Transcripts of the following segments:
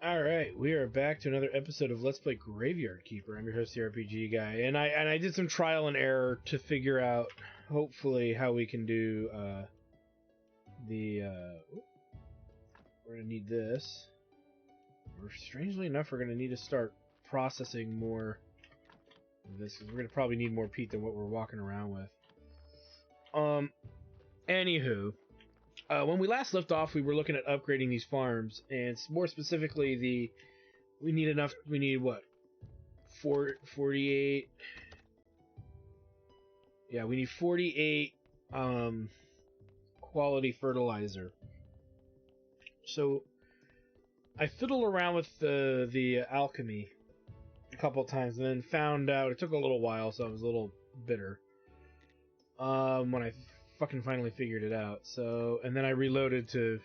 Alright, we are back to another episode of Let's Play Graveyard Keeper. I'm your host, the RPG guy, and I did some trial and error to figure out, hopefully, how we can do, we're gonna need this. Or, strangely enough, we're gonna need to start processing more of this, because we're gonna probably need more peat than what we're walking around with. Anywho, when we last left off, we were looking at upgrading these farms, and more specifically, we need what? 48. Yeah, we need 48 quality fertilizer. So I fiddled around with the alchemy a couple times, and then found out it took a little while, so I was a little bitter. When I fucking finally figured it out. So, and then I reloaded to,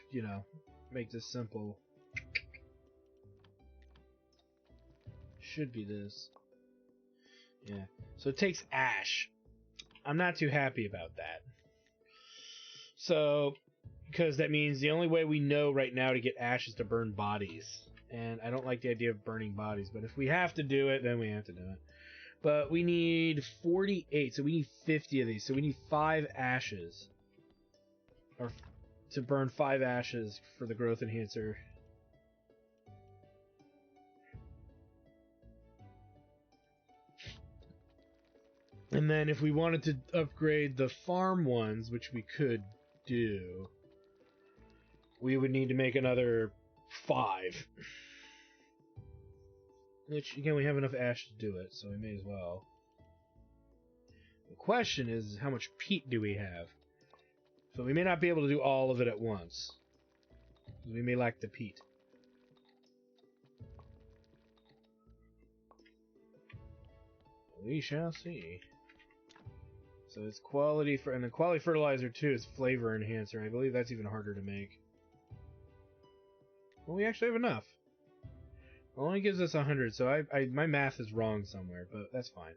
make this simple. Should be this. Yeah. So it takes ash. I'm not too happy about that. So, because that means the only way we know right now to get ash is to burn bodies. And I don't like the idea of burning bodies, but if we have to do it, then we have to do it. But we need 48, so we need 50 of these. So we need 5 ashes. Or to burn 5 ashes for the growth enhancer. And then if we wanted to upgrade the farm ones, which we could do, we would need to make another 5. Which, again, we have enough ash to do it, so we may as well. The question is, how much peat do we have? So we may not be able to do all of it at once. We may lack the peat. We shall see. So it's quality and the quality fertilizer too is flavor enhancer. I believe that's even harder to make. Well, we actually have enough. It only gives us 100, so my math is wrong somewhere, but that's fine.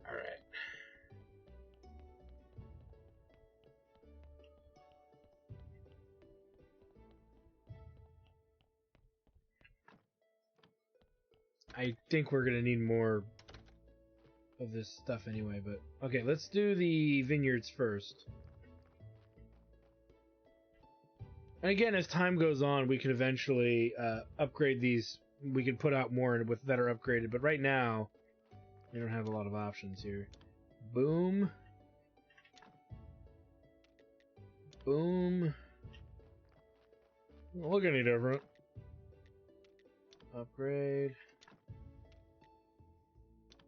Alright. I think we're gonna need more of this stuff anyway, but... Okay, let's do the vineyards first. And again, as time goes on, we can eventually upgrade these. We can put out more that are upgraded, but right now, we don't have a lot of options here. Boom. Boom. Look any different. Upgrade.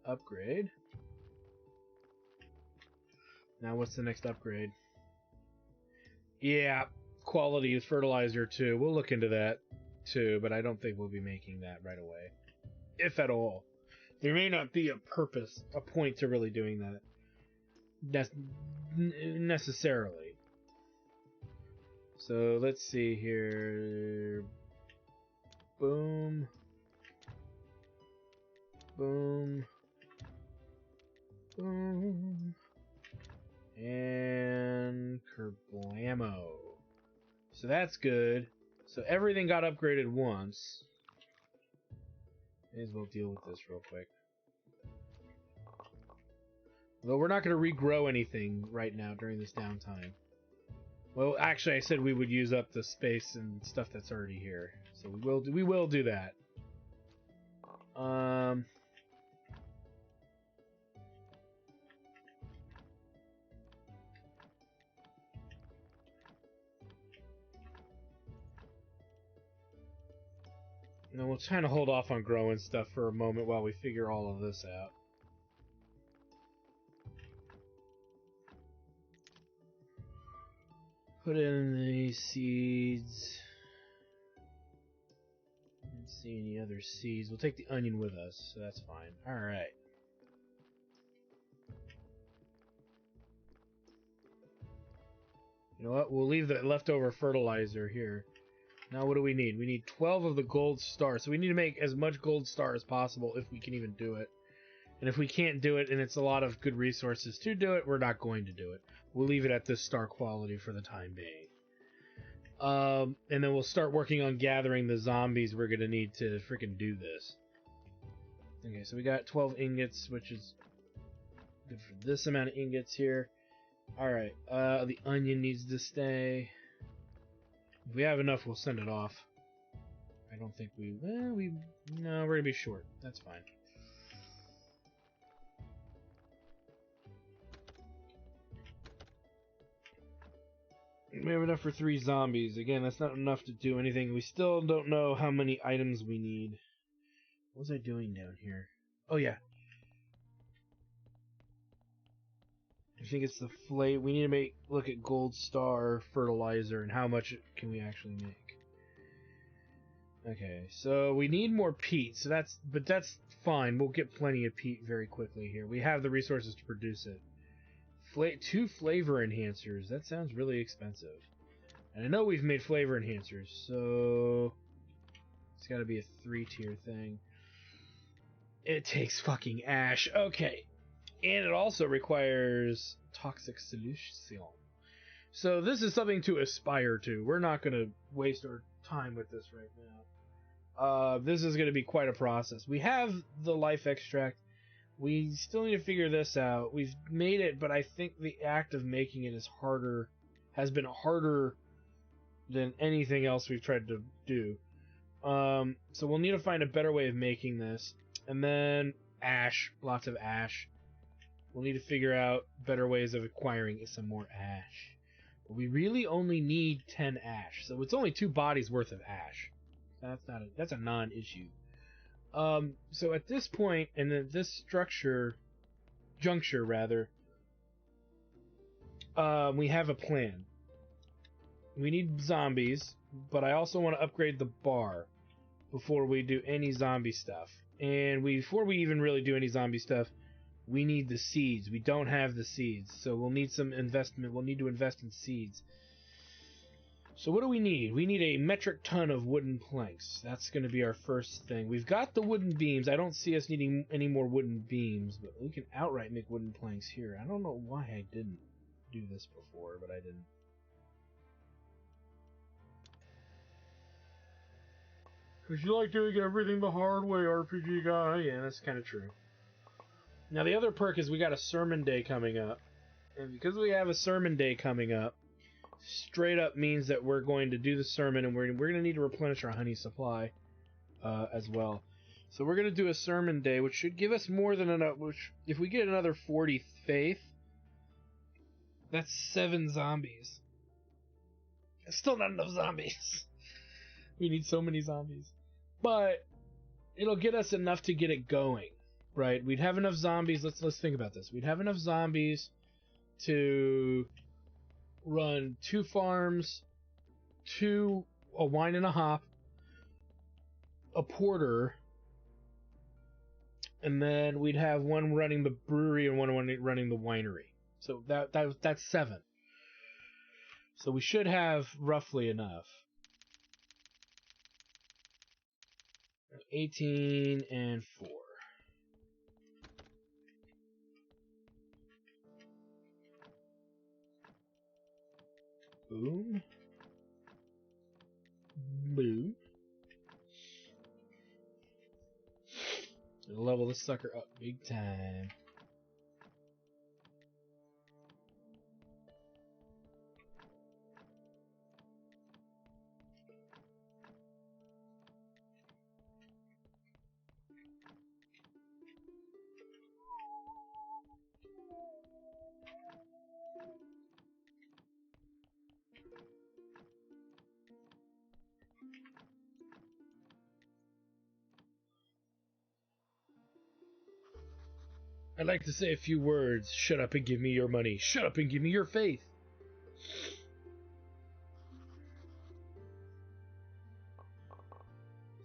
Upgrade. Now what's the next upgrade? Yeah, quality is fertilizer too. We'll look into that too, but I don't think we'll be making that right away. If at all. There may not be a point to really doing that. Necessarily. So let's see here. Boom. Boom. Boom. And kerblamo. So that's good. So everything got upgraded once. May as well deal with this real quick. Though we're not going to regrow anything right now during this downtime. Well, actually, I said we would use up the space and stuff that's already here. So we will do that. No, we'll kind of hold off on growing stuff for a moment while we figure all of this out. Put in the seeds. Didn't see any other seeds. We'll take the onion with us, so that's fine. Alright. You know what? We'll leave the leftover fertilizer here. Now what do we need? We need 12 of the gold stars. So we need to make as much gold star as possible if we can even do it. And if we can't do it, and it's a lot of good resources to do it, we're not going to do it. We'll leave it at this star quality for the time being. And then we'll start working on gathering the zombies we're going to need to freaking do this. Okay, so we got 12 ingots, which is good for this amount of ingots here. Alright, the onion needs to stay. If we have enough, we'll send it off. I don't think we... Well, no, we're going to be short. That's fine. We have enough for 3 zombies. Again, that's not enough to do anything. We still don't know how many items we need. What was I doing down here? Oh, yeah. I think it's the flame. We need to look at gold star fertilizer and how much can we actually make. Okay, so we need more peat. So that's fine. We'll get plenty of peat very quickly here. We have the resources to produce it. 2 flavor enhancers. That sounds really expensive. And I know we've made flavor enhancers, so it's got to be a 3-tier thing. It takes fucking ash. Okay. And it also requires toxic solution. So this is something to aspire to. We're not going to waste our time with this right now. This is going to be quite a process. We have the life extract. We still need to figure this out. We've made it, but I think the act of making it has been harder than anything else we've tried to do. So we'll need to find a better way of making this. And then ash, lots of ash. We'll need to figure out better ways of acquiring some more ash. But we really only need 10 ash, so it's only 2 bodies worth of ash. That's a non-issue. So at this point, and at this juncture rather, we have a plan. We need zombies, but I also want to upgrade the bar before we do any zombie stuff. And before we even really do any zombie stuff, we need the seeds. We don't have the seeds, so we'll need some investment. We'll need to invest in seeds. So what do we need? We need a metric ton of wooden planks. That's going to be our first thing. We've got the wooden beams. I don't see us needing any more wooden beams, but we can outright make wooden planks here. I don't know why I didn't do this before, but I didn't. Because you like doing everything the hard way, RPG guy. Yeah, that's kind of true. Now, the other perk is we got a sermon day coming up. And because we have a sermon day coming up, straight up means that we're going to do the sermon, and we're going to need to replenish our honey supply as well. So we're going to do a sermon day, which should give us more than enough. Which, if we get another 40 faith, that's 7 zombies. It's still not enough zombies. We need so many zombies. But it'll get us enough to get it going, right? We'd have enough zombies. Let's think about this. We'd have enough zombies to run 2 farms, a wine and a hop, a porter, and then we'd have one running the brewery and one running the winery. So that's 7. So we should have roughly enough. 18 and 4. Boom. Boom. It'll level this sucker up big time. I'd like to say a few words. Shut up and give me your money. Shut up and give me your faith.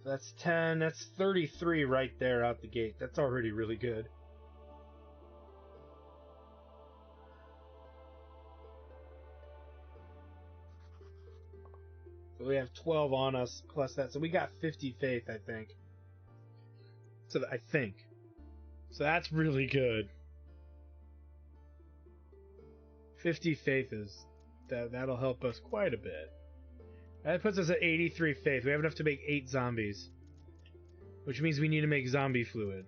So that's 10. That's 33 right there out the gate. That's already really good. we have 12 on us plus that, so we got 50 faith, I think. So I think. So that's really good. 50 faith is that'll help us quite a bit. That puts us at 83 faith. We have enough to make 8 zombies, which means we need to make zombie fluid.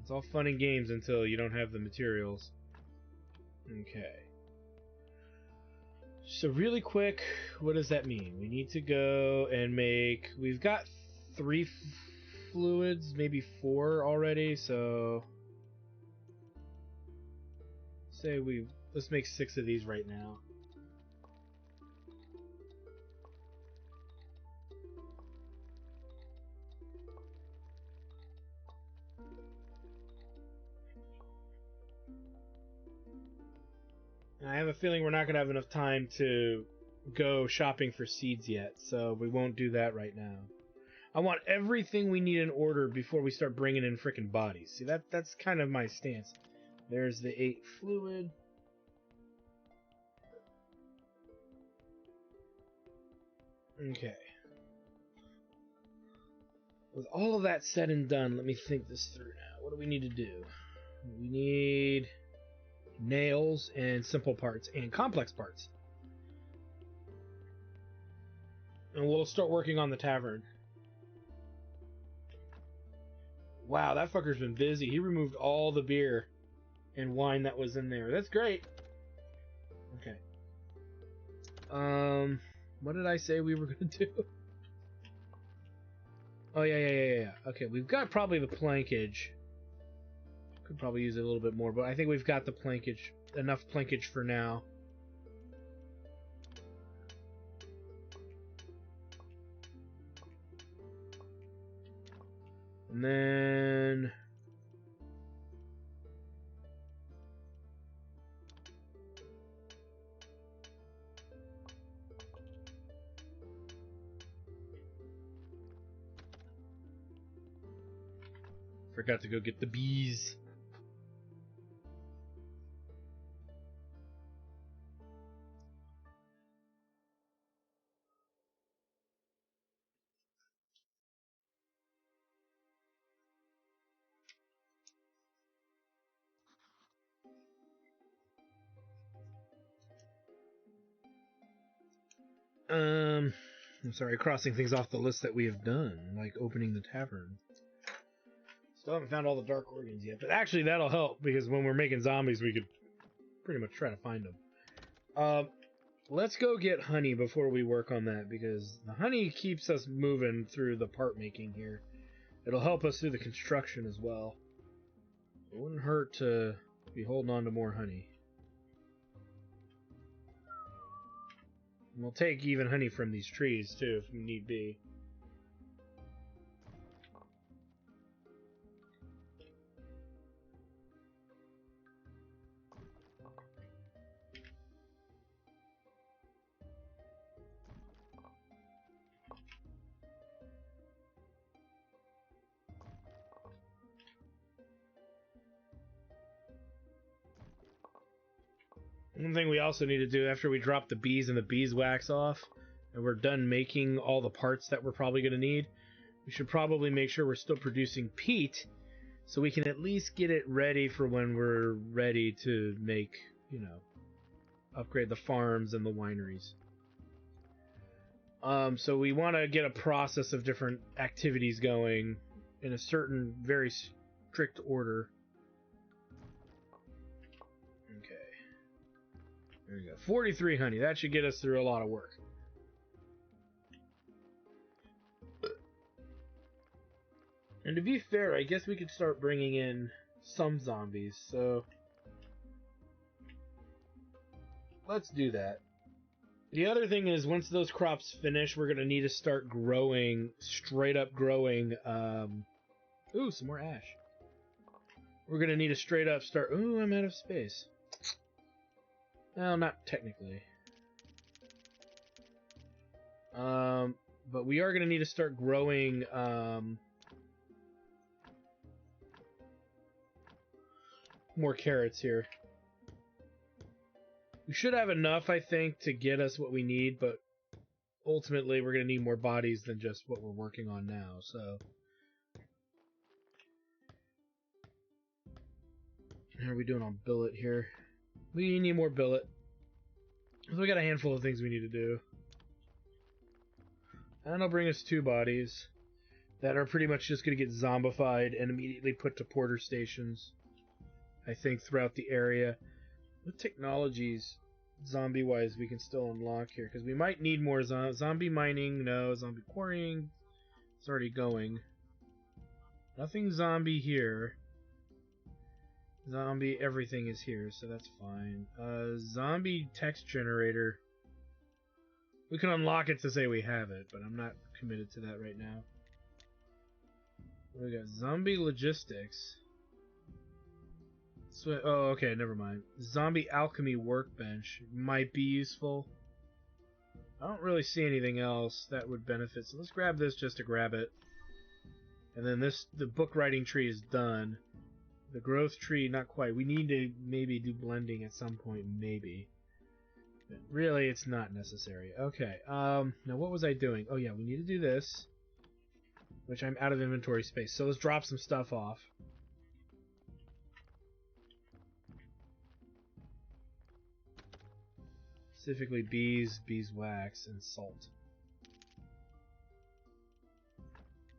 It's all fun and games until you don't have the materials. Okay. So really quick, what does that mean? We need to go and make... We've got 3 fluids, maybe 4 already, so... Let's make 6 of these right now. I have a feeling we're not going to have enough time to go shopping for seeds yet, so we won't do that right now. I want everything we need in order before we start bringing in frickin' bodies. See, that's kind of my stance. There's the 8 fluid. Okay. With all of that said and done, let me think this through now. What do we need to do? We need nails and simple parts and complex parts. And we'll start working on the tavern. Wow, that fucker's been busy. He removed all the beer and wine that was in there. That's great. Okay. What did I say we were gonna do? Oh, yeah. Okay, we've got probably the plankage. Could probably use it a little bit more, but I think we've got the plankage, enough plankage for now. And then... Forgot to go get the bees. I'm sorry, crossing things off the list that we have done, like opening the tavern. Still haven't found all the dark organs yet, but actually that'll help, because when we're making zombies, we could pretty much try to find them. Let's go get honey before we work on that, because the honey keeps us moving through the part making here. It'll help us through the construction as well. It wouldn't hurt to be holding on to more honey. And we'll take even honey from these trees, too, if need be. One thing we also need to do after we drop the bees and the beeswax off, and we're done making all the parts that we're probably going to need, we should probably make sure we're still producing peat, so we can at least get it ready for when we're ready to make, you know, upgrade the farms and the wineries. So we want to get a process of different activities going in a certain, very strict order. Okay. There we go. 43 honey. That should get us through a lot of work. And to be fair, I guess we could start bringing in some zombies, so let's do that. The other thing is, once those crops finish, we're going to need to start growing, straight up growing, ooh, some more ash. We're going to need to straight up start, ooh, I'm out of space. Well, not technically. But we are going to need to start growing, more carrots here. We should have enough, I think, to get us what we need, but ultimately we're going to need more bodies than just what we're working on now, so... How are we doing on billet here? We need more billet. So we got a handful of things we need to do. And it'll bring us 2 bodies that are pretty much just going to get zombified and immediately put to porter stations, I think, throughout the area. What technologies, zombie-wise, we can still unlock here? Because we might need more zombie mining. No, zombie quarrying. It's already going. Nothing zombie here. Zombie everything is here, so that's fine. Zombie text generator. We can unlock it to say we have it, but I'm not committed to that right now. We got zombie logistics. So, oh, okay, never mind. Zombie alchemy workbench might be useful. I don't really see anything else that would benefit, so let's grab this just to grab it. And then the book writing tree is done. The growth tree, not quite. We need to maybe do blending at some point, maybe. But really, it's not necessary. Okay, now what was I doing? Oh yeah, we need to do this. Which I'm out of inventory space, so let's drop some stuff off. Specifically beeswax, and salt.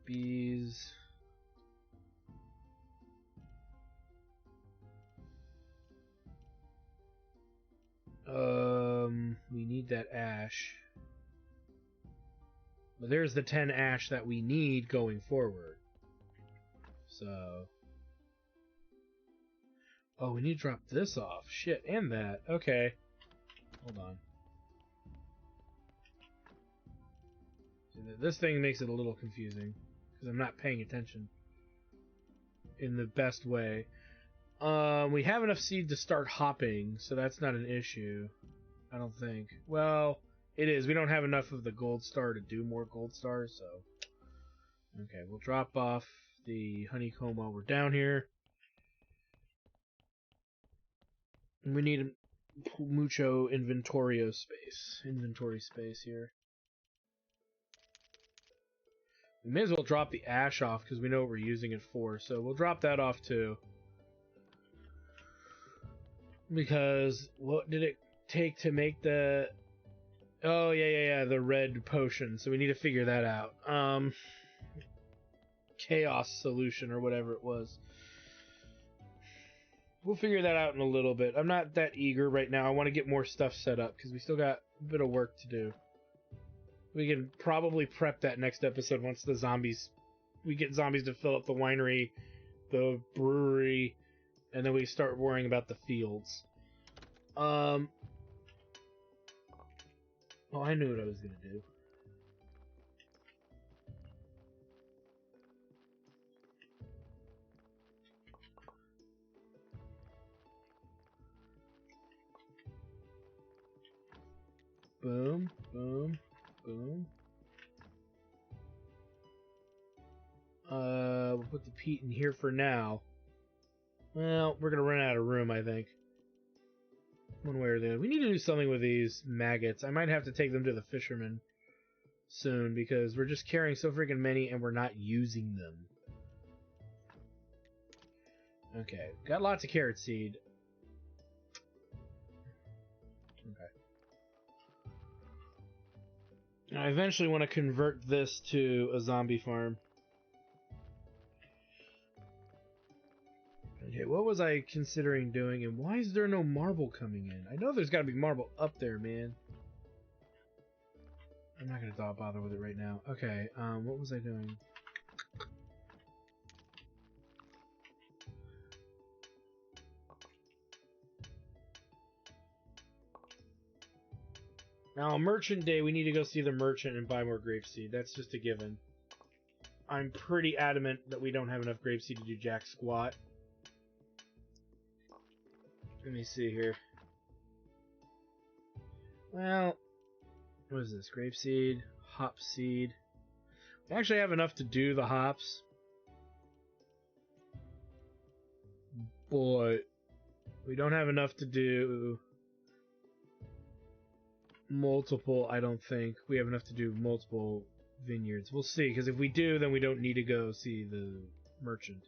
Bees... we need that ash. But there's the 10 ash that we need going forward. So... Oh, we need to drop this off. Shit, and that. Okay. Hold on. This thing makes it a little confusing, because I'm not paying attention in the best way. We have enough seed to start hopping, so that's not an issue. I don't think. Well, it is. We don't have enough of the gold star to do more gold stars, so... Okay, we'll drop off the honeycomb while we're down here. We need mucho inventory space here. We may as well drop the ash off because we know what we're using it for, so we'll drop that off too. Because what did it take to make the... Oh, yeah, the red potion, so we need to figure that out. Chaos solution or whatever it was. We'll figure that out in a little bit. I'm not that eager right now. I want to get more stuff set up because we still got a bit of work to do. We can probably prep that next episode once the zombies... We get zombies to fill up the winery, the brewery, and then we start worrying about the fields. Oh, I knew what I was going to do. Boom, boom, boom. We'll put the peat in here for now. Well, we're gonna run out of room, I think. One way or the other. We need to do something with these maggots. I might have to take them to the fisherman soon, because we're just carrying so freaking many and we're not using them. Okay, got lots of carrot seed. Okay. I eventually want to convert this to a zombie farm. Okay, what was I considering doing, and why is there no marble coming in? I know there's got to be marble up there, man. I'm not going to bother with it right now. Okay, what was I doing? Now, Merchant Day, we need to go see the merchant and buy more grapeseed. That's just a given. I'm pretty adamant that we don't have enough grapeseed to do jack squat. Let me see here. Well, what is this? Grapeseed, hop seed. We actually have enough to do the hops. But we don't have enough to do multiple, I don't think. We have enough to do multiple vineyards. We'll see, because if we do, then we don't need to go see the merchant.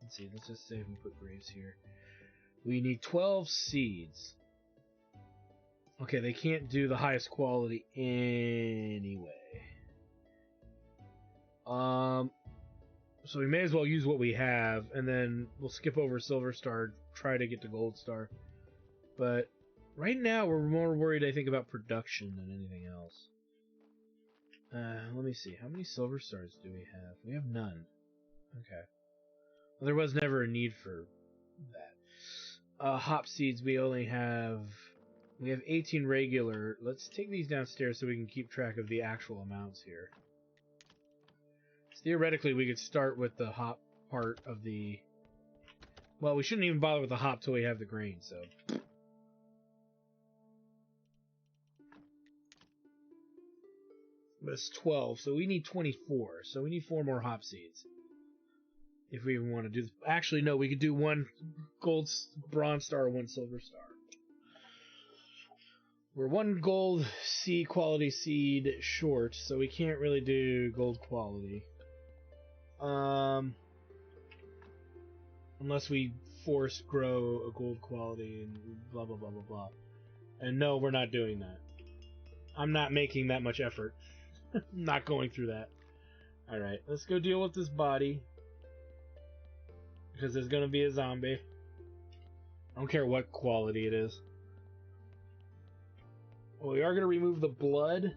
Let's see, let's just save and put graves here. We need 12 seeds. Okay, they can't do the highest quality anyway. So we may as well use what we have, and then we'll skip over Silver Star, try to get to Gold Star. But right now, we're more worried, I think, about production than anything else. Let me see. How many Silver Stars do we have? We have none. Okay. Well, there was never a need for that. Hop seeds, we only have... We have 18 regular. Let's take these downstairs so we can keep track of the actual amounts here. So theoretically, we could start with the hop part of the... Well, we shouldn't even bother with the hop till we have the grain, so... But it's 12, so we need 24. So we need 4 more hop seeds. If we even want to do this. Actually, no, we could do 1 gold, bronze star, 1 silver star. We're 1 gold seed quality seed short, so we can't really do gold quality. Unless we force grow a gold quality and blah blah blah blah blah. And no, we're not doing that. I'm not making that much effort. Not going through that. Alright, let's go deal with this body. Because there's gonna be a zombie. I don't care what quality it is. Well, we are gonna remove the blood.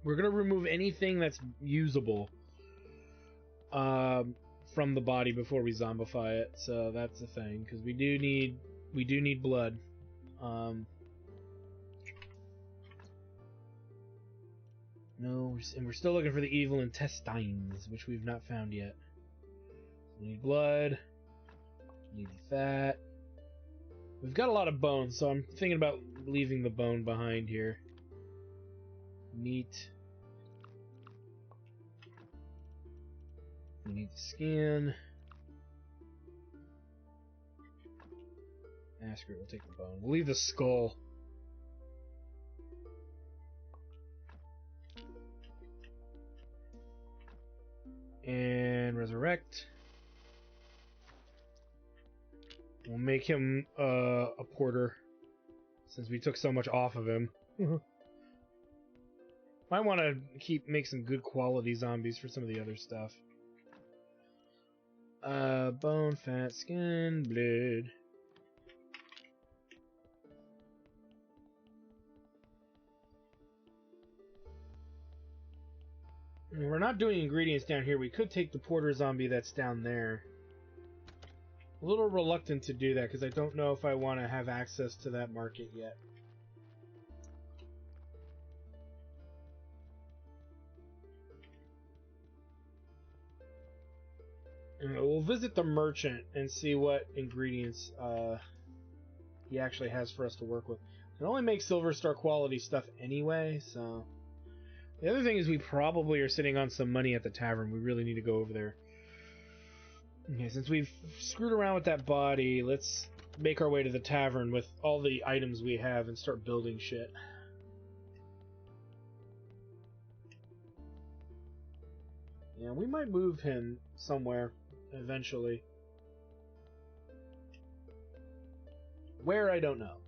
We're gonna remove anything that's usable from the body before we zombify it. So that's the thing, because we do need blood. No, and we're still looking for the evil intestines, which we've not found yet. We need blood. We need fat. We've got a lot of bones, so I'm thinking about leaving the bone behind here. Meat. We need the skin. Screw it, we'll take the bone. We'll leave the skull. And resurrect. We'll make him a porter, since we took so much off of him. Might want to make some good quality zombies for some of the other stuff. Bone, fat, skin, blood. We're not doing ingredients down here. We could take the porter zombie that's down there. A little reluctant to do that because I don't know if I want to have access to that market yet. We'll visit the merchant and see what ingredients he actually has for us to work with. We can only make silver star quality stuff anyway, so... The other thing is we probably are sitting on some money at the tavern. We really need to go over there. Okay, since we've screwed around with that body, let's make our way to the tavern with all the items we have and start building shit. Yeah, we might move him somewhere eventually. Where, I don't know.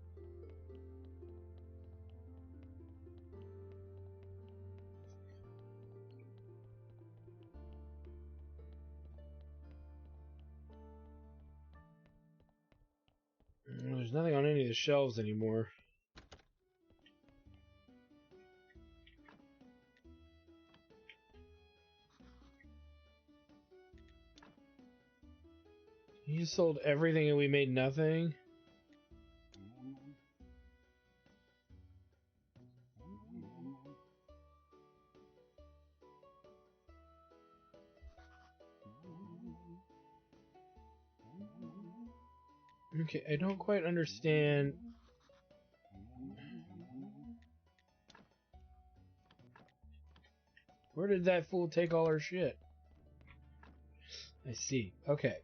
There's nothing on any of the shelves anymore. He just sold everything and we made nothing? Okay, I don't quite understand. Where did that fool take all our shit? I see. Okay.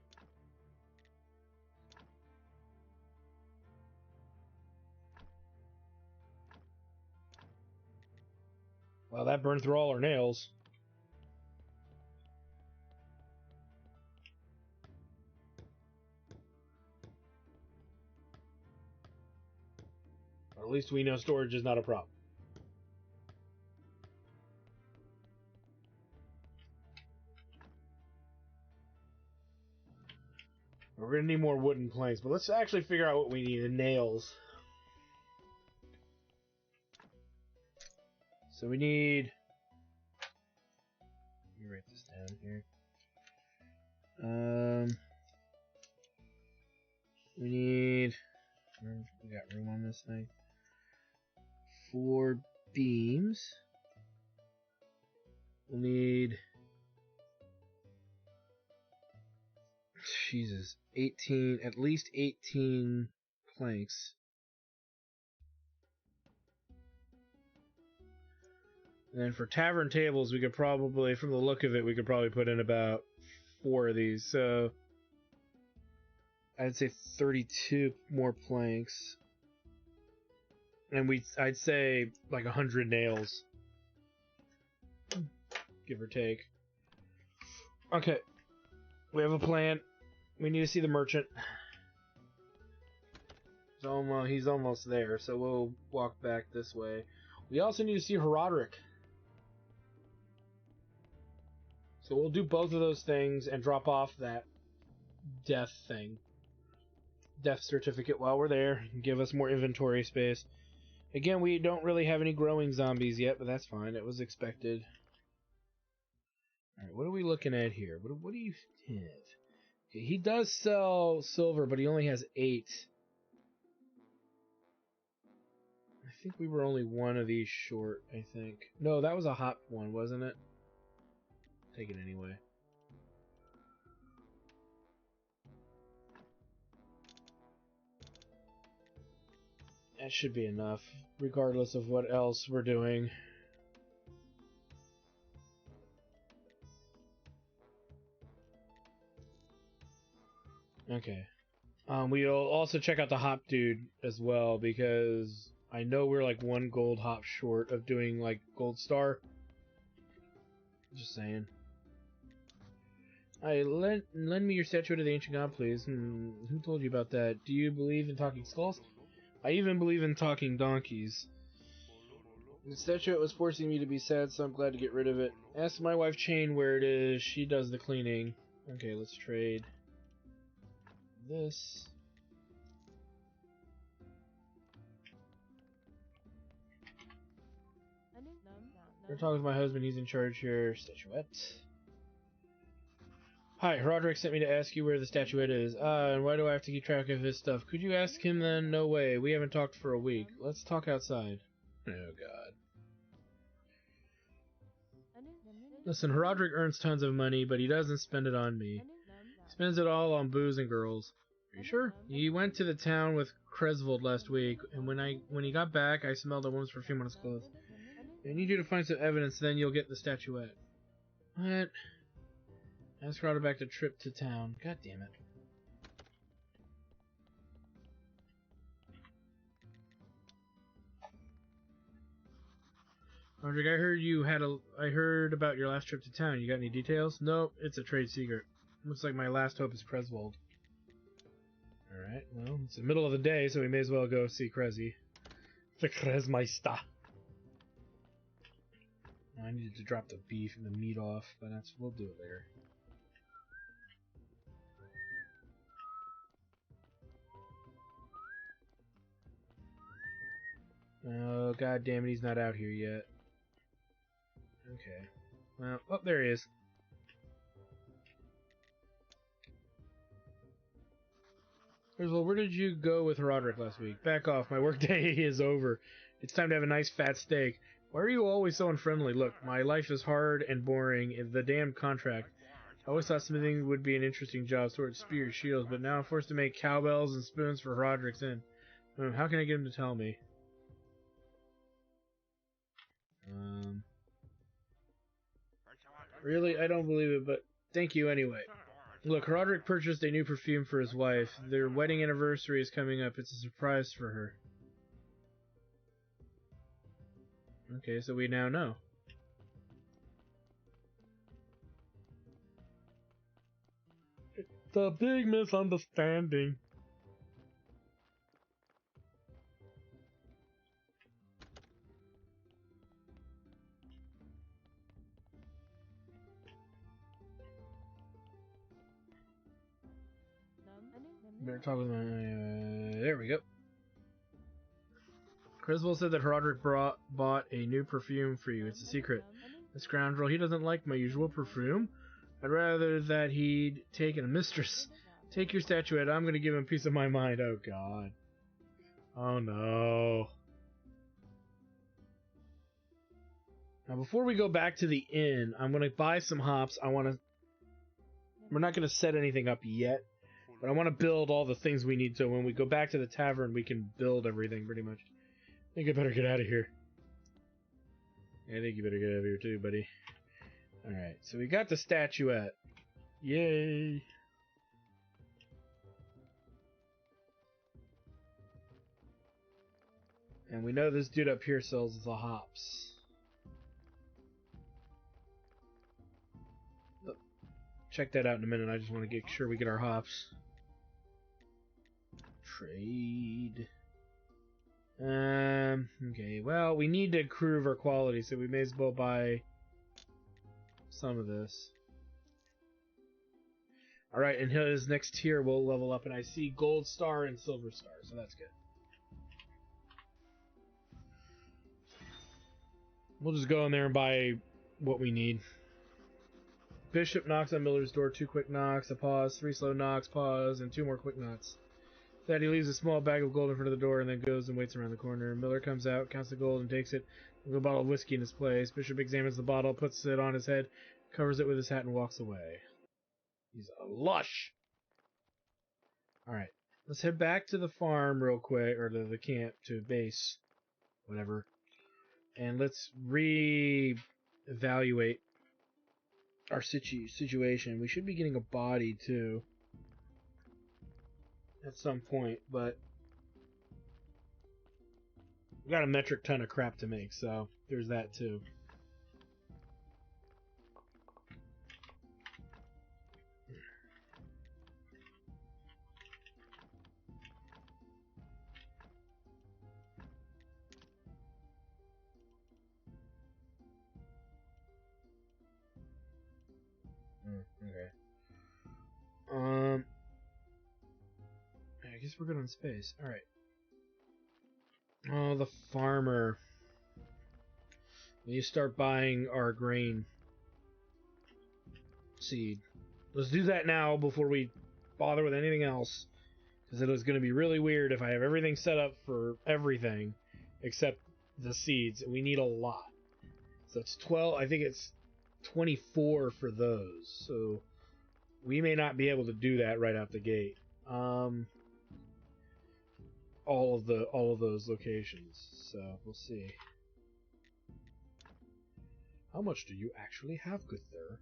Well, that burned through all our nails. Or at least we know storage is not a problem. We're going to need more wooden planks, but let's actually figure out what we need. The nails. So we need... Let me write this down here. We need... We got room on this thing. 4 beams. We'll need... Jesus. 18... At least 18 planks. And then for tavern tables, we could probably, from the look of it, we could probably put in about 4 of these. So I'd say 32 more planks. And I'd say like 100 nails. Give or take. Okay. We have a plan. We need to see the merchant. He's almost there, so we'll walk back this way. We also need to see Herodric. So we'll do both of those things and drop off that death thing. Death certificate while we're there. Give us more inventory space. Again, we don't really have any growing zombies yet, but that's fine. It was expected. Alright, what are we looking at here? What do you have? Okay, he does sell silver, but he only has 8. I think we were only one of these short, I think. No, that was a hot one, wasn't it? Take it anyway. That should be enough, regardless of what else we're doing. Okay. We'll also check out the hop dude as well, because I know we're like 1 gold hop short of doing like gold star. Just saying. Lend me your statue to the ancient god, please. Who told you about that? Do you believe in talking skulls? I even believe in talking donkeys. The statue was forcing me to be sad, so I'm glad to get rid of it. Ask my wife Chain where it is. She does the cleaning. Okay, let's trade this. I'm talking with my husband. He's in charge here. Statuette. Hi, Roderick sent me to ask you where the statuette is. And why do I have to keep track of his stuff? Could you ask him then? No way. We haven't talked for a week. Let's talk outside. Oh, God. Listen, Roderick earns tons of money, but he doesn't spend it on me. He spends it all on booze and girls. Are you sure? He went to the town with Cresvold last week, and when he got back, I smelled a woman's perfume on his clothes. I need you to find some evidence, then you'll get the statuette. What? Ask Roderick to trip to town. God damn it. Roderick, I heard about your last trip to town. You got any details? Nope, it's a trade secret. Looks like my last hope is Cresvold. Alright, well, it's the middle of the day, so we may as well go see Crezzy. The Kresmeister. I needed to drop the beef and the meat off, but we'll do it later. Oh, god damn it, he's not out here yet. Okay. Well, oh, there he is. Well, where did you go with Roderick last week? Back off, my workday is over. It's time to have a nice fat steak. Why are you always so unfriendly? Look, my life is hard and boring. The damned contract. I always thought smithing would be an interesting job, sort of spears, shields, but now I'm forced to make cowbells and spoons for Roderick's inn. How can I get him to tell me? Really? I don't believe it, but thank you anyway. Look, Roderick purchased a new perfume for his wife. Their wedding anniversary is coming up. It's a surprise for her. Okay, so we now know. It's a big misunderstanding. Better talk with my... there we go. Criswell said that Roderick bought a new perfume for you. It's a secret. The scoundrel, he doesn't like my usual perfume. I'd rather that he'd taken a mistress. Take your statuette. I'm going to give him a piece of my mind. Oh, God. Oh, no. Now, before we go back to the inn, I'm going to buy some hops. We're not going to set anything up yet, but I want to build all the things we need so when we go back to the tavern, we can build everything pretty much. I think I better get out of here. I think you better get out of here too, buddy. Alright, so we got the statuette. Yay! And we know this dude up here sells the hops. Check that out in a minute. I just want to get sure we get our hops. Trade. Okay, well, we need to improve our quality, so we may as well buy some of this. Alright, and his next tier will level up, and I see Gold Star and Silver Star, so that's good. We'll just go in there and buy what we need. Bishop knocks on Miller's door, 2 quick knocks, a pause, 3 slow knocks, pause, and 2 more quick knocks. That he leaves a small bag of gold in front of the door and then goes and waits around the corner. Miller comes out, counts the gold, and takes it with a bottle of whiskey in his place. Bishop examines the bottle, puts it on his head, covers it with his hat, and walks away. He's a lush! Alright, let's head back to the farm real quick, or to the camp, to base, whatever. And let's re-evaluate our situation. We should be getting a body, too. At some point, but we got a metric ton of crap to make, so there's that too. Okay. I guess we're good on space. Alright. Oh, the farmer. We need to start buying our grain seed. Let's do that now before we bother with anything else. Because it is going to be really weird if I have everything set up for everything except the seeds. We need a lot. So it's 12, I think it's 24 for those. So we may not be able to do that right out the gate. All of those locations. So we'll see. How much do you actually have, good sir?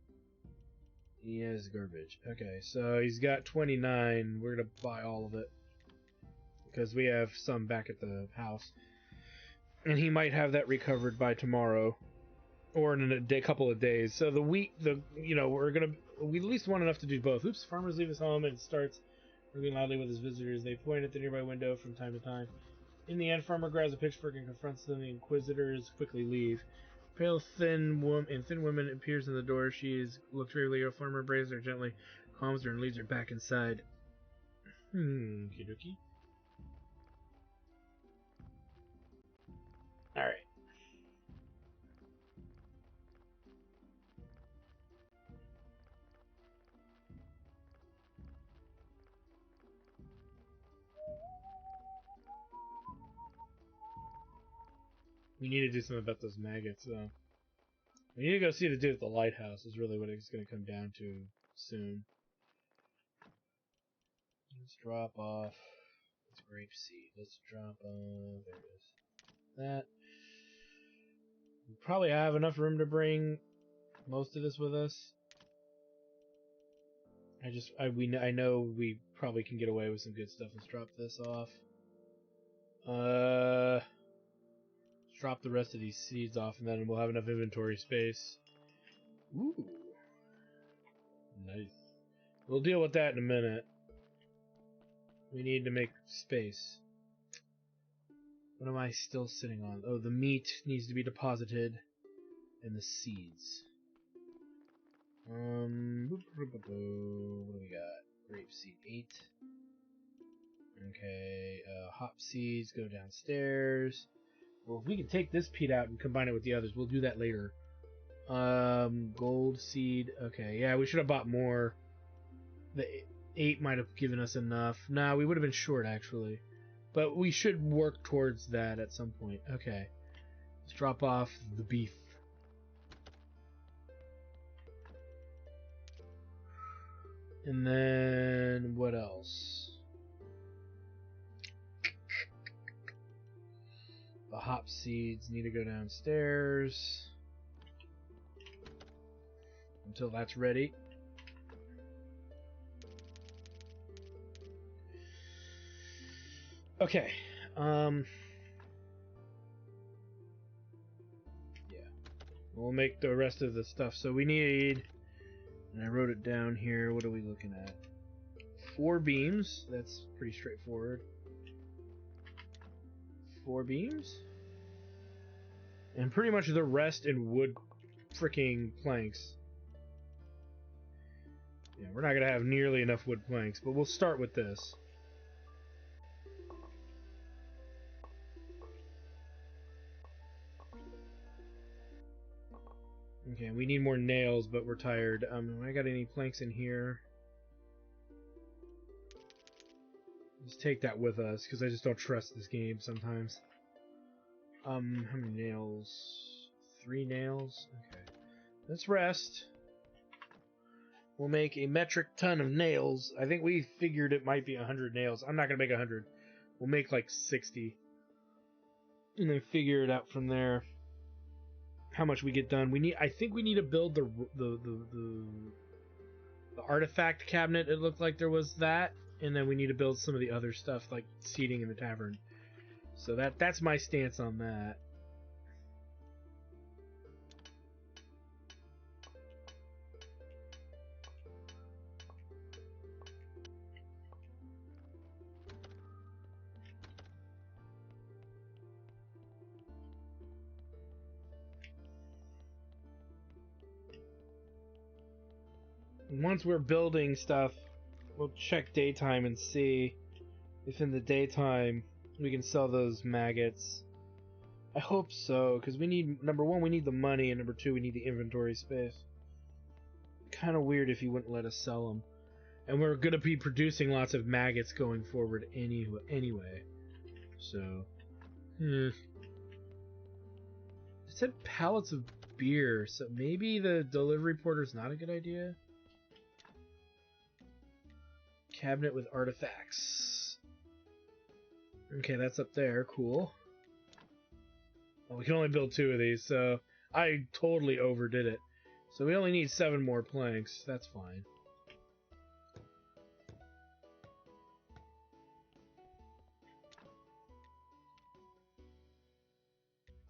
He has garbage. Okay, so he's got 29. We're gonna buy all of it because we have some back at the house, and he might have that recovered by tomorrow or in a couple of days. So we at least want enough to do both. Oops! Farmers leave his home and starts moving loudly with his visitors. They point at the nearby window from time to time. In the end, Farmer grabs a pitchfork and confronts them. The inquisitors quickly leave. Pale, thin woman appears in the door. She looks gravely. A farmer embraces her gently, calms her, and leads her back inside. Kidoki. Alright. We need to do something about those maggots, though. We need to go see the dude at the lighthouse, is really what it's going to come down to soon. Let's drop off this grape seed. Let's drop off. There it is. That. We probably have enough room to bring most of this with us. I know we probably can get away with some good stuff. Let's drop this off. Let's drop the rest of these seeds off, and then we'll have enough inventory space. Ooh. Nice. We'll deal with that in a minute. We need to make space. What am I still sitting on? Oh, the meat needs to be deposited. And the seeds. What do we got? Grapeseed 8. Okay, hop seeds go downstairs. Well, if we can take this peat out and combine it with the others, we'll do that later. Gold seed. Okay, yeah, we should have bought more. The 8 might have given us enough. Nah, we would have been short, actually. But we should work towards that at some point. Okay. Let's drop off the beef. And then, what else? The hop seeds need to go downstairs. Until that's ready. Okay. Yeah. We'll make the rest of the stuff. So we need, and I wrote it down here, what are we looking at? 4 beams. That's pretty straightforward. 4 beams? And pretty much the rest in wood freaking planks. Yeah, we're not going to have nearly enough wood planks, but we'll start with this. Okay, we need more nails, but we're tired. I got any planks in here? Let's take that with us, because I just don't trust this game sometimes. How many nails? 3 nails? Okay. Let's rest. We'll make a metric ton of nails. I think we figured it might be 100 nails. I'm not going to make 100. We'll make like 60. And then figure it out from there. How much we get done. I think we need to build the artifact cabinet. It looked like there was that. And then we need to build some of the other stuff, like seating in the tavern. So that's my stance on that. Once we're building stuff, we'll check daytime and see if in the daytime we can sell those maggots. I hope so, because we need, number 1, we need the money, and number 2, we need the inventory space. Kind of weird if he wouldn't let us sell them. And we're going to be producing lots of maggots going forward anyway. So, It said pallets of beer, so maybe the delivery porter's not a good idea. Cabinet with artifacts. Okay, that's up there. Cool. Well, we can only build 2 of these, so I totally overdid it. So we only need 7 more planks. That's fine.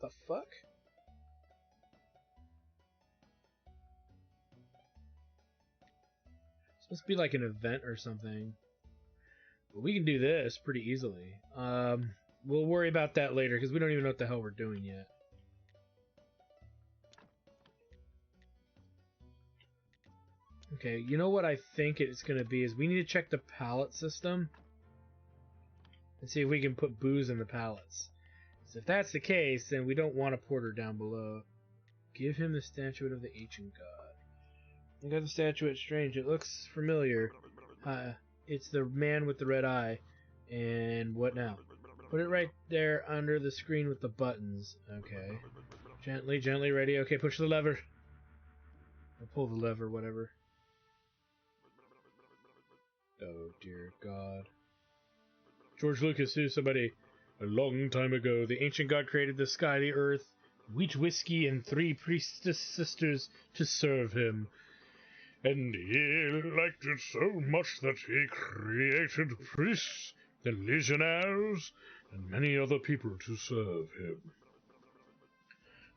The fuck? This must be like an event or something. But we can do this pretty easily. We'll worry about that later, because we don't even know what the hell we're doing yet. Okay, you know what I think it's going to be is we need to check the pallet system and see if we can put booze in the pallets. So if that's the case, then we don't want a porter down below. Give him the statuette of the ancient god. I got the statuette. Strange. It looks familiar. It's the man with the red eye. And what now? Put it right there under the screen with the buttons. Okay. Gently, gently, ready. Okay, push the lever. Or pull the lever, whatever. Oh, dear God. George Lucas knew somebody a long time ago. The ancient god created the sky, the earth, wheat whiskey, and 3 priestess sisters to serve him. And he liked it so much that he created priests, the legionnaires, and many other people to serve him.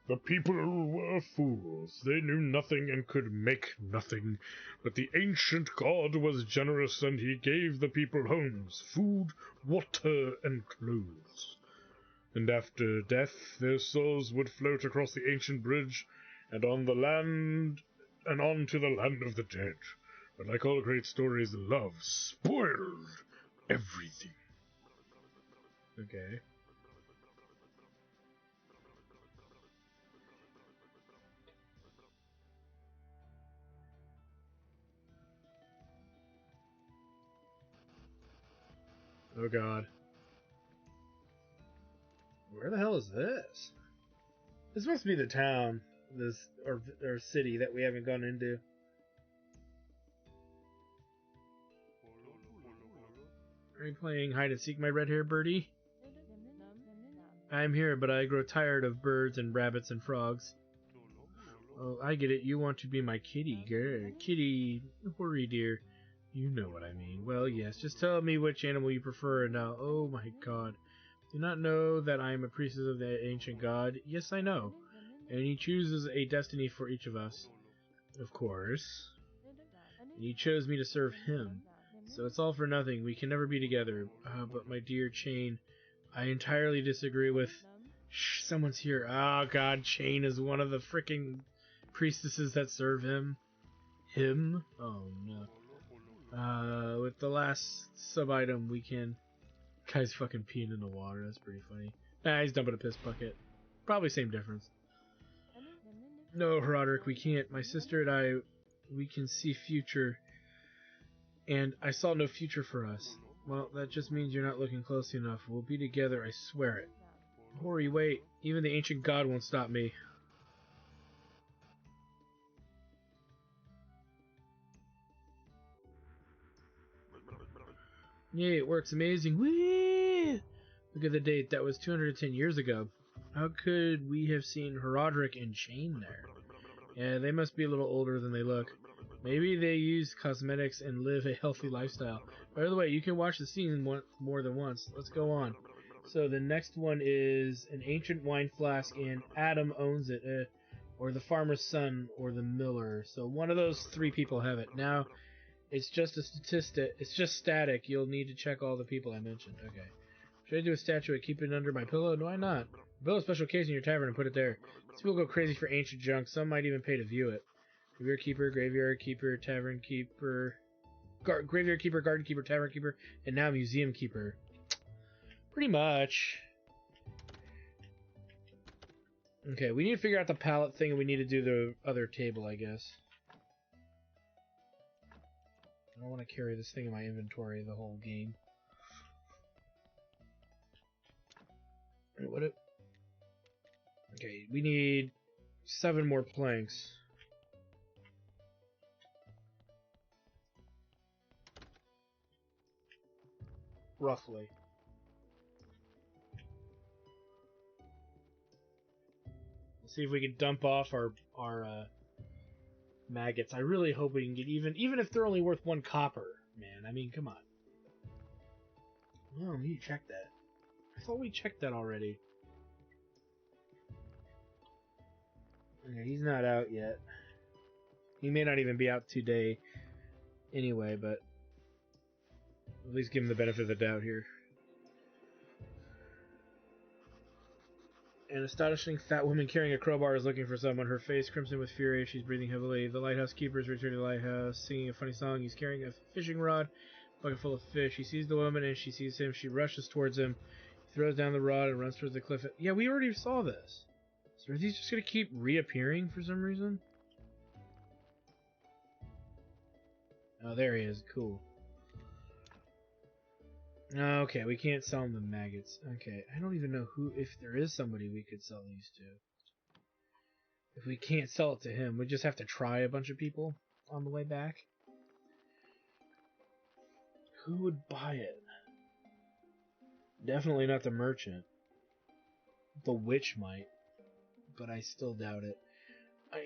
The people were fools. They knew nothing and could make nothing. But the ancient god was generous, and he gave the people homes, food, water, and clothes. And after death, their souls would float across the ancient bridge, and on to the land of the dead. But like all great stories, love spoiled everything. Okay. Oh god. Where the hell is this? This must be the town, or city that we haven't gone into. Are you playing hide and seek, my red-haired birdie? I'm here, but I grow tired of birds and rabbits and frogs. Oh, I get it. You want to be my kitty, girl. Kitty, Hori dear. You know what I mean. Well, yes. Just tell me which animal you prefer now. Oh my god. Do you not know that I am a priestess of the ancient god? Yes, I know. And he chooses a destiny for each of us. Of course. And he chose me to serve him. So it's all for nothing. We can never be together. But my dear Chain, I entirely disagree with... Shh, someone's here. Oh god, Chain is one of the freaking priestesses that serve him. Him? Oh no. With the last sub-item we can... Guy's fucking peeing in the water. That's pretty funny. Nah, he's dumping a piss bucket. Probably same difference. No, Roderick, we can't. My sister and I, we can see future. And I saw no future for us. Well, that just means you're not looking closely enough. We'll be together, I swear it. Hori, wait. Even the ancient god won't stop me. Yay, it works amazing. Whee! Look at the date. That was 210 years ago. How could we have seen Roderick and Chain there? Yeah, they must be a little older than they look. Maybe they use cosmetics and live a healthy lifestyle. By the way, you can watch the scene more than once. Let's go on. So the next one is an ancient wine flask, and Adam owns it, or the farmer's son, or the miller. So one of those three people have it. Now, it's just a statistic. It's just static. You'll need to check all the people I mentioned. Okay. Should I do a statue and keep it under my pillow? No, why not? Build a special case in your tavern and put it there. These people go crazy for ancient junk. Some might even pay to view it. Graveyard keeper, tavern keeper, graveyard keeper, garden keeper, tavern keeper, and now museum keeper. Pretty much. Okay, we need to figure out the pallet thing, and we need to do the other table, I guess. I don't want to carry this thing in my inventory the whole game. Okay, we need 7 more planks. Roughly. Let's see if we can dump off our maggots. I really hope we can get even if they're only worth 1 copper, man. I mean, come on. Oh, we need to check that. I thought we checked that already. Okay, he's not out yet. He may not even be out today anyway, but at least give him the benefit of the doubt here. An astonishing fat woman carrying a crowbar is looking for someone. Her face crimson with fury. She's breathing heavily. The lighthouse keeper is returning to the lighthouse, singing a funny song. He's carrying a fishing rod, bucket full of fish. He sees the woman and she sees him. She rushes towards him. He throws down the rod and runs towards the cliff. Yeah, we already saw this. So are these just going to keep reappearing for some reason? Oh, there he is. Cool. Okay, we can't sell him the maggots. Okay, I don't even know if there is somebody we could sell these to. If we can't sell it to him, we just have to try a bunch of people on the way back. Who would buy it? Definitely not the merchant. The witch might, but I still doubt it.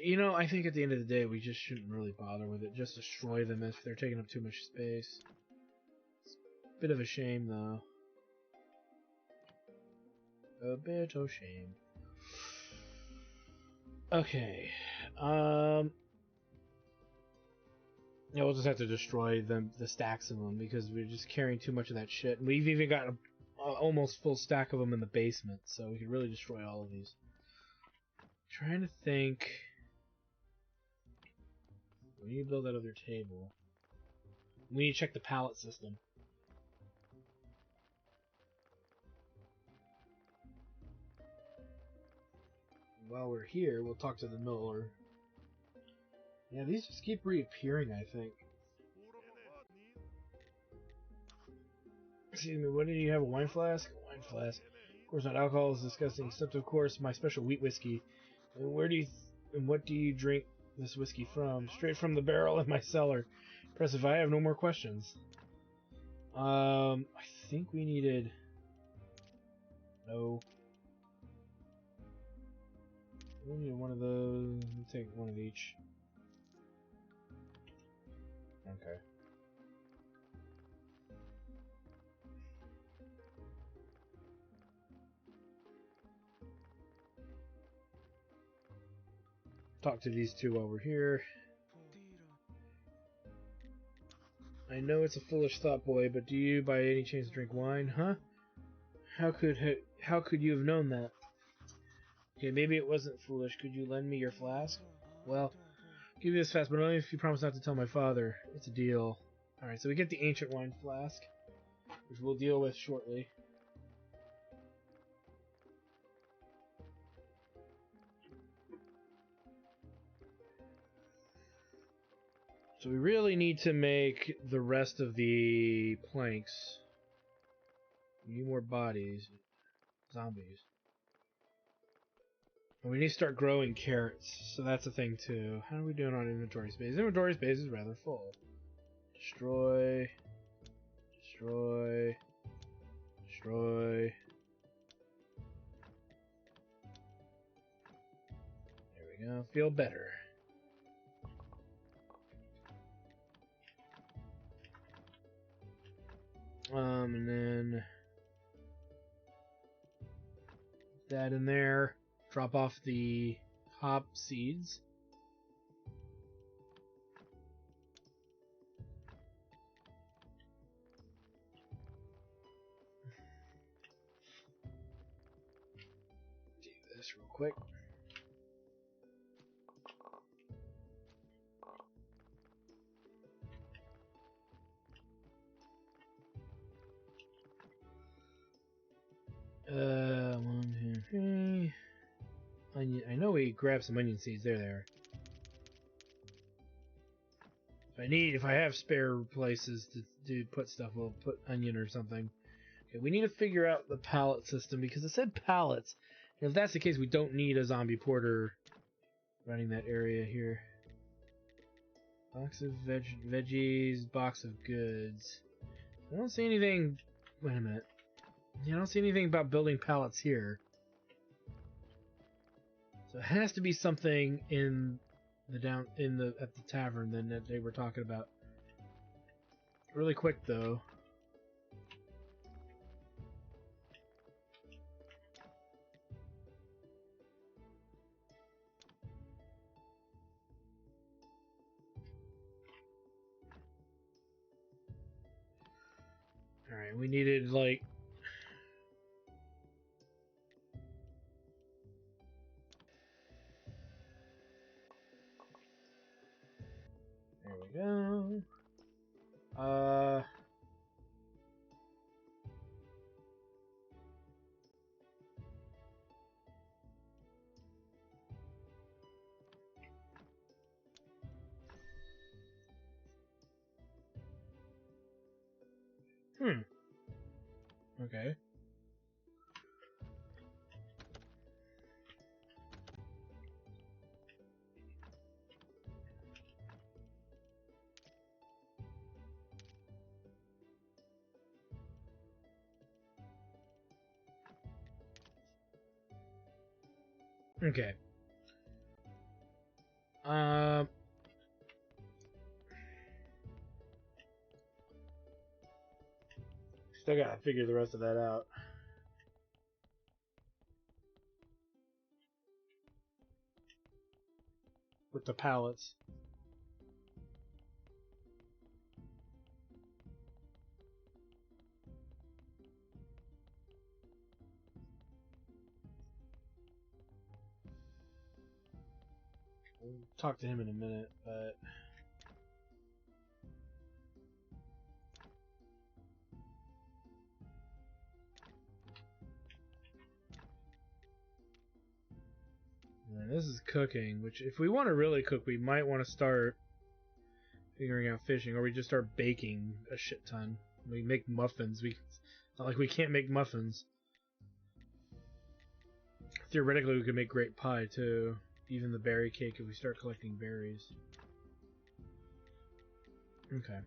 You know, I think at the end of the day, we just shouldn't really bother with it. Just destroy them if they're taking up too much space. It's a bit of a shame, though. A bit of shame. Okay. Yeah, we'll just have to destroy the stacks of them because we're just carrying too much of that shit. And we've even got a almost full stack of them in the basement, so we could really destroy all of these. Trying to think. We need to build that other table. We need to check the pallet system. While we're here, we'll talk to the miller. Yeah, these just keep reappearing, I think. Excuse me, what do you have? A wine flask? A wine flask. Of course not. Alcohol is disgusting, except of course my special wheat whiskey. And what do you drink this whiskey from? Straight from the barrel in my cellar. Impressive. I have no more questions. I think we needed. No. We need one of those. We'll take one of each. Okay. Talk to these two while we're here. I know it's a foolish thought, boy, but do you by any chance drink wine, huh? How could you have known that? Okay, maybe it wasn't foolish. Could you lend me your flask? Well, I'll give you this fast, but only if you promise not to tell my father. It's a deal. Alright, so we get the ancient wine flask, which we'll deal with shortly. So we really need to make the rest of the planks. We need more bodies. Zombies. And we need to start growing carrots, so that's a thing too. How are we doing on inventory space? Inventory space is rather full. Destroy. Destroy. Destroy. There we go. Feel better. And then that in there. Drop off the hop seeds. Do this real quick. One, 2, 3. Onion. I know we grabbed some onion seeds. There they are. If I have spare places to put stuff, we'll put onion or something. Okay, we need to figure out the pallet system because it said pallets. And if that's the case, we don't need a zombie porter running that area here. Box of veggies, box of goods. I don't see anything. Wait a minute. Yeah, I don't see anything about building pallets here. So it has to be something in the at the tavern then that they were talking about. Really quick though. Alright, we needed like there we go. Okay. Okay. Still gotta figure the rest of that out. with the pallets. We'll talk to him in a minute, but... And this is cooking, which if we want to really cook, we might want to start figuring out fishing, or we just start baking a shit ton. We make muffins. It's not like we can't make muffins. Theoretically, we could make great pie, too. Even the berry cake if we start collecting berries. Okay.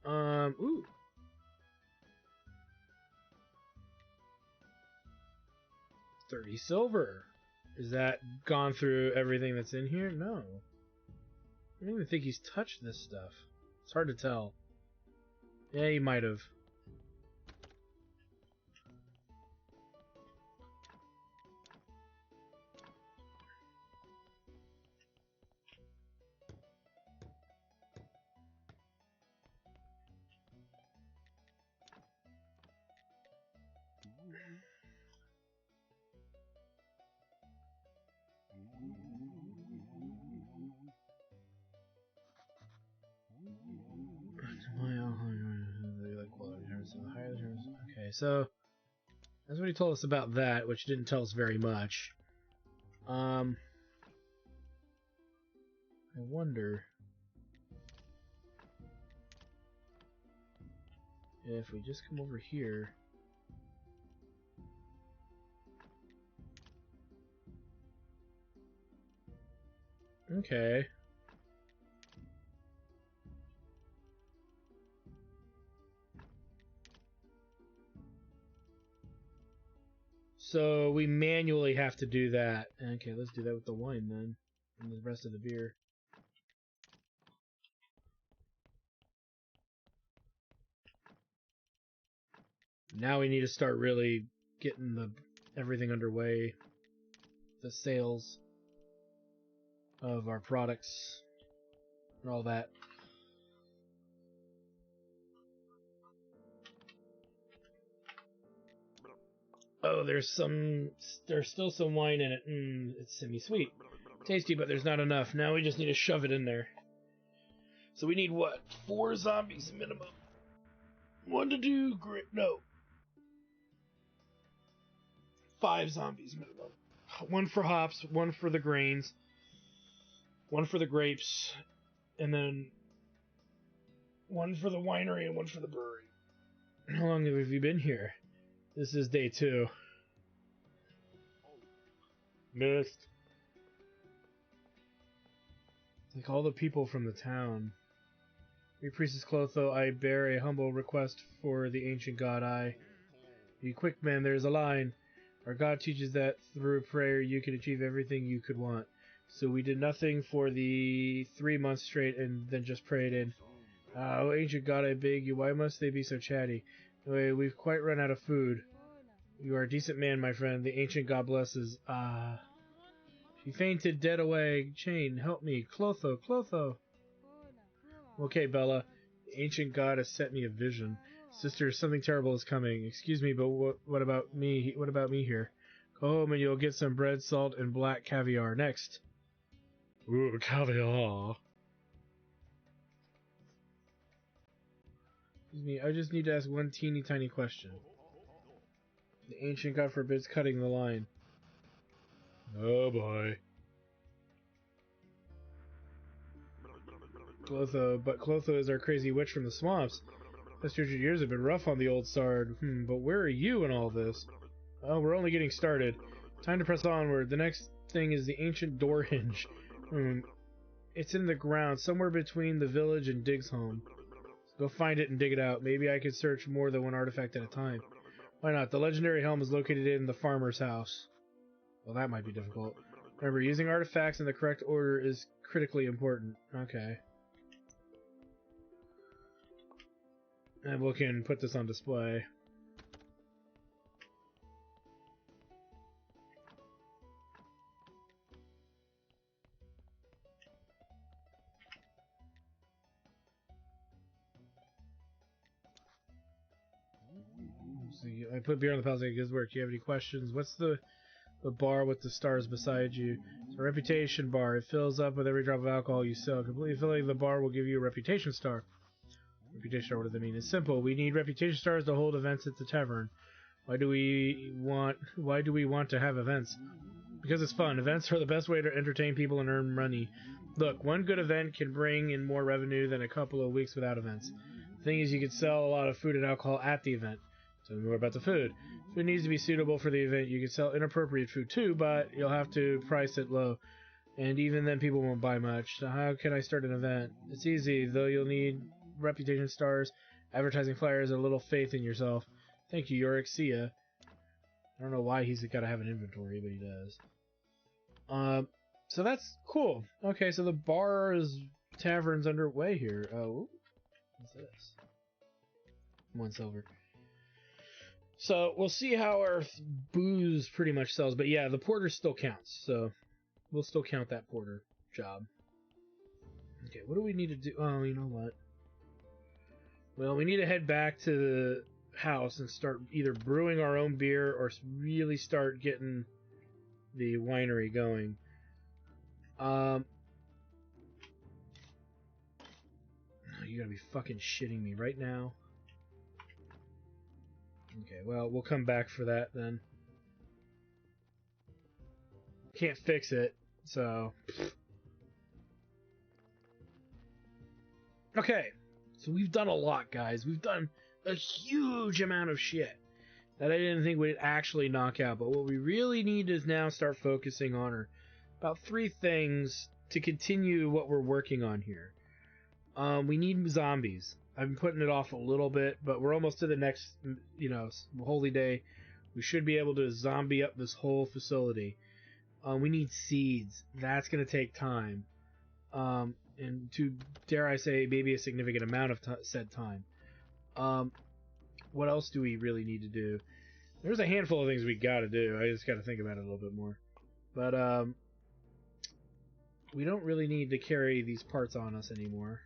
Ooh. $30 silver. Is that gone through everything that's in here? No. I don't even think he's touched this stuff. It's hard to tell. Yeah, he might have. Okay, so that's what he told us about that, which didn't tell us very much. I wonder if we just come over here. Okay. So we manually have to do that. Okay, let's do that with the wine then, and the rest of the beer. Now we need to start really getting everything underway. The sales of our products and all that. Oh, there's still some wine in it. It's semi-sweet. Tasty, but there's not enough. Now we just need to shove it in there. So we need what? 4 zombies minimum. 1 to 2, great. No. 5 zombies minimum. 1 for hops, 1 for the grains, 1 for the grapes, and then 1 for the winery and 1 for the brewery. How long have you been here? This is day 2. Missed. Like all the people from the town. Your priestess Clotho, I bear a humble request for the ancient god. Be quick, man, there's a line. Our God teaches that through prayer you can achieve everything you could want. So we did nothing for the 3 months straight and then just prayed in. Oh, ancient God, I beg you, why must they be so chatty? Anyway, we've quite run out of food. You are a decent man, my friend. The ancient God blesses. She fainted dead away. Chain, help me. Clotho, Clotho. Okay, Bella. The ancient God has sent me a vision. Sister, something terrible is coming. Excuse me, but what about me? What about me here? Go home and you'll get some bread, salt, and black caviar. Next. Ooh, caviar. Excuse me, I just need to ask one teeny tiny question. The ancient God forbids cutting the line. Oh boy. Clotho is our crazy witch from the swamps. Last 200 years have been rough on the old Sard. But where are you in all this? Oh, we're only getting started. Time to press onward. The next thing is the ancient door hinge. It's in the ground, somewhere between the village and Dig's home. So go find it and dig it out. Maybe I could search more than one artifact at a time. Why not? The legendary helm is located in the farmer's house. Well, that might be difficult. Remember, using artifacts in the correct order is critically important. Okay. And we can put this on display. So I put beer on the palisade. Good work. Do you have any questions? What's the bar with the stars beside you? It's a reputation bar. It fills up with every drop of alcohol you sell. Completely filling the bar will give you a reputation star. Reputation star, what does that mean? It's simple. We need reputation stars to hold events at the tavern. Why do we want to have events? Because it's fun. Events are the best way to entertain people and earn money. Look, one good event can bring in more revenue than a couple of weeks without events. The thing is, you could sell a lot of food and alcohol at the event. Tell me more about the food. Food needs to be suitable for the event. You can sell inappropriate food too, but you'll have to price it low. And even then, people won't buy much. So how can I start an event? It's easy, though you'll need reputation stars, advertising flyers, and a little faith in yourself. Thank you, Yorick. See ya. I don't know why he's got to have an inventory, but he does. So that's cool. Okay, so the bar's tavern's underway here. Oh, what's this? 1 silver. So we'll see how our booze pretty much sells, but yeah, the porter still counts. So we'll still count that porter job. Okay, what do we need to do? Oh, you know what? Well, we need to head back to the house and start either brewing our own beer or really start getting the winery going. You gotta be fucking shitting me right now. Okay, well, we'll come back for that then. Can't fix it, so... Okay, so we've done a lot, guys. We've done a huge amount of shit that I didn't think we'd actually knock out, but what we really need is now start focusing on are about 3 things to continue what we're working on here. We need zombies. I've been putting it off a little bit, but we're almost to the next, holy day. We should be able to zombie up this whole facility. We need seeds. That's going to take time. And to, dare I say, maybe a significant amount of said time. What else do we really need to do? There's a handful of things we got to do. I just got to think about it a little bit more. But, we don't really need to carry these parts on us anymore.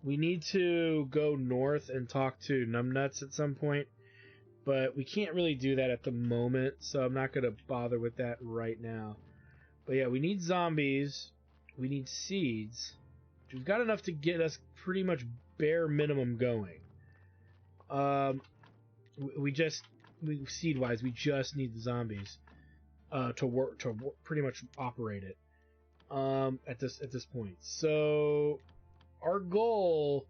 We need to go north and talk to Numbnuts at some point, but we can't really do that at the moment, so I'm not going to bother with that right now. But yeah, we need zombies. We need seeds. We've got enough to get us pretty much bare minimum going. Seed-wise, we just need the zombies to pretty much operate it at this point. So our goal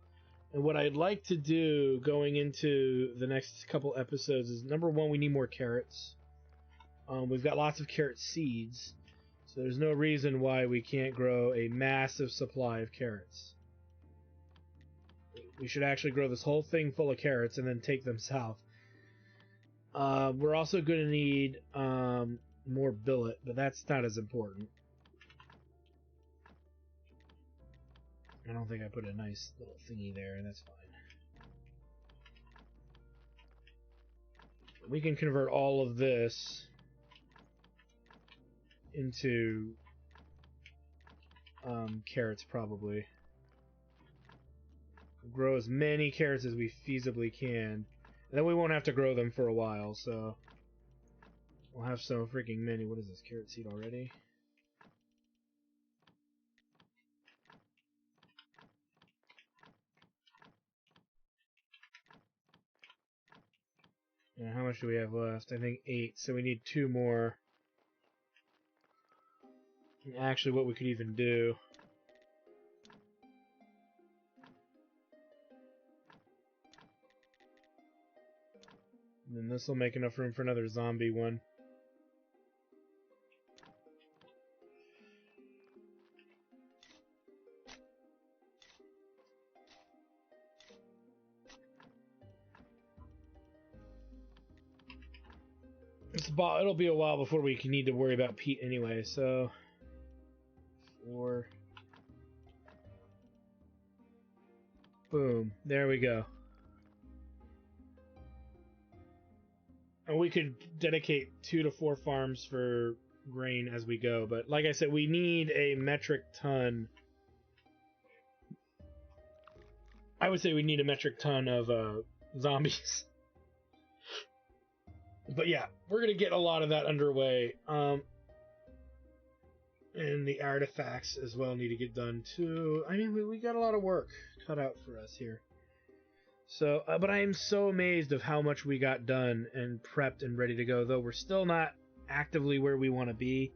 and what I'd like to do going into the next couple episodes is, number 1, we need more carrots. We've got lots of carrot seeds, so there's no reason why we can't grow a massive supply of carrots. We should actually grow this whole thing full of carrots and then take them south. We're also going to need more billet, but that's not as important. I don't think I put a nice little thingy there, and that's fine. We can convert all of this into carrots, probably. Grow as many carrots as we feasibly can. And then we won't have to grow them for a while, so we'll have so freaking many. What is this, carrot seed already? And how much do we have left? I think 8, so we need 2 more. And actually, what we could even do... And then this will make enough room for another zombie one. It'll be a while before we need to worry about peat anyway, so... 4... Boom. There we go. And we could dedicate 2 to 4 farms for grain as we go, but like I said, we need a metric ton I would say we need a metric ton of zombies. But yeah, we're gonna get a lot of that underway. And the artifacts as well need to get done too. I mean, we got a lot of work cut out for us here. So, but I am so amazed of how much we got done and prepped and ready to go. Though we're still not actively where we want to be.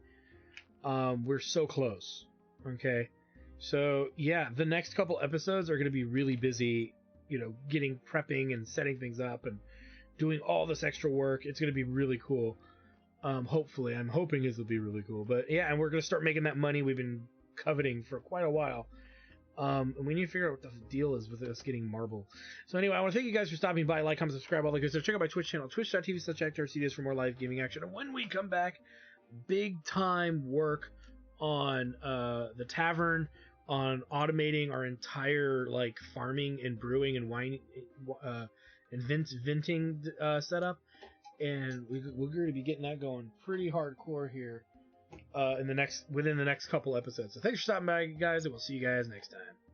We're so close. Okay, so yeah, the next couple episodes are going to be really busy. You know, getting prepping and setting things up and doing all this extra work. It's going to be really cool. Hopefully, I'm hoping this will be really cool. But yeah, and we're going to start making that money we've been coveting for quite a while. And we need to figure out what the deal is with us getting marble. So anyway, I want to thank you guys for stopping by. Like, comment, subscribe, all that good stuff. Check out my Twitch channel, twitch.tv/actorcds for more live gaming action. And when we come back, big time work on the tavern, on automating our entire like farming and brewing and wine and venting setup. And we're going to be getting that going pretty hardcore here within the next couple episodes. So thanks for stopping by, guys, and we'll see you guys next time.